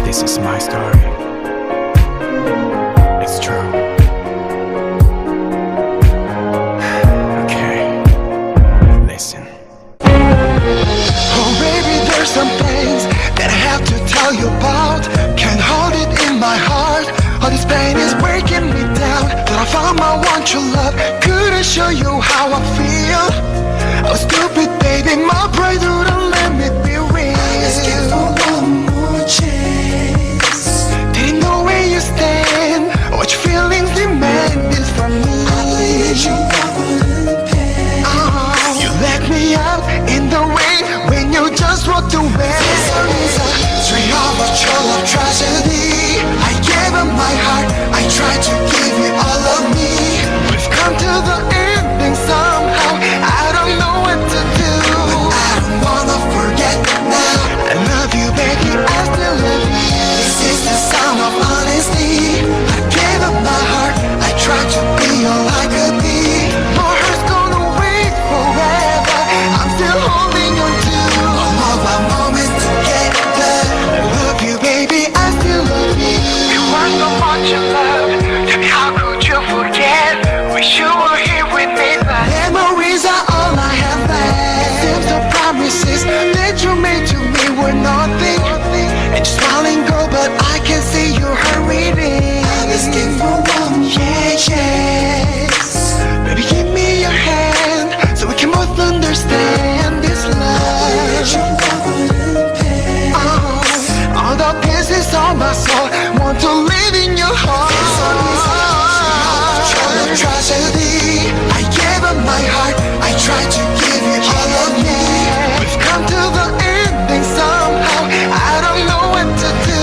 This is my story. It's true. Okay, listen. Oh baby, there's some things that I have to tell you about. Can't hold it in my heart. All this pain is breaking me down. Thought I found my one true love. Couldn't show you how I feel. I was stupid, baby, my pride wouldn't let me be real. I'm asking for one more chance. Didn't know where you stand, what your feelings demand is from me. I believe you wouldn't pay. You let me out in the rain when you just walked away. Straight off of your love tragedy, I gave up my heart, I tried to give you all of me. We've come to the ending somehow, I don't know what to do, but I don't wanna forget now. I love you baby, I still love you. This is the sound of honesty. I gave up my heart, I tried to be all I could be. More heart's gonna wait forever, I'm still holding on to all of our moments together. I love you baby, I still love you. We were so much in love, tell me how could you forget? Wish you were here with me, but memories are all I have left. It seems the promises that you made to me were nothing. And you're smiling girl, but I can see you hurrying. I'm asking for one more chance. Baby, give me your hand so we can both understand this love. All the pieces of my soul want to live in your heart. Tragedy, I gave up my heart, I tried to give you all of me. We've come to the ending somehow, I don't know what to do,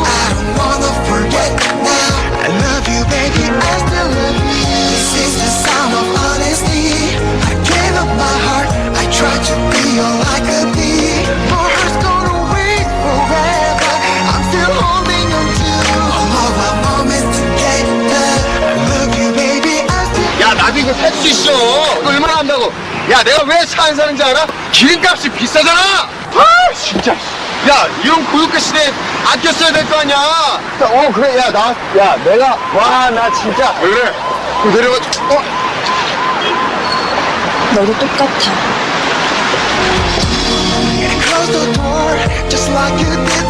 but I don't wanna forget now. I love you baby, I still love you. This is the sound of honesty. I gave up my heart, I tried to be all I could be. More heart's gonna wait forever, I'm still holding on to all of our moments together. I love you baby, I still. 야, 나도 이거 살 수 있어. 이거 얼마나 한다고? 야, 내가 왜 차 안 사는지 알아? 기름값이 비싸잖아. 아, 진짜. 야, 이런 고유가 시대에 아껴 써야 될 거 아니야. 그래. 야, 내가 와, 나 진짜. 왜 그래? 그럼 내려가. 너도 똑같아. Close the door, just like you did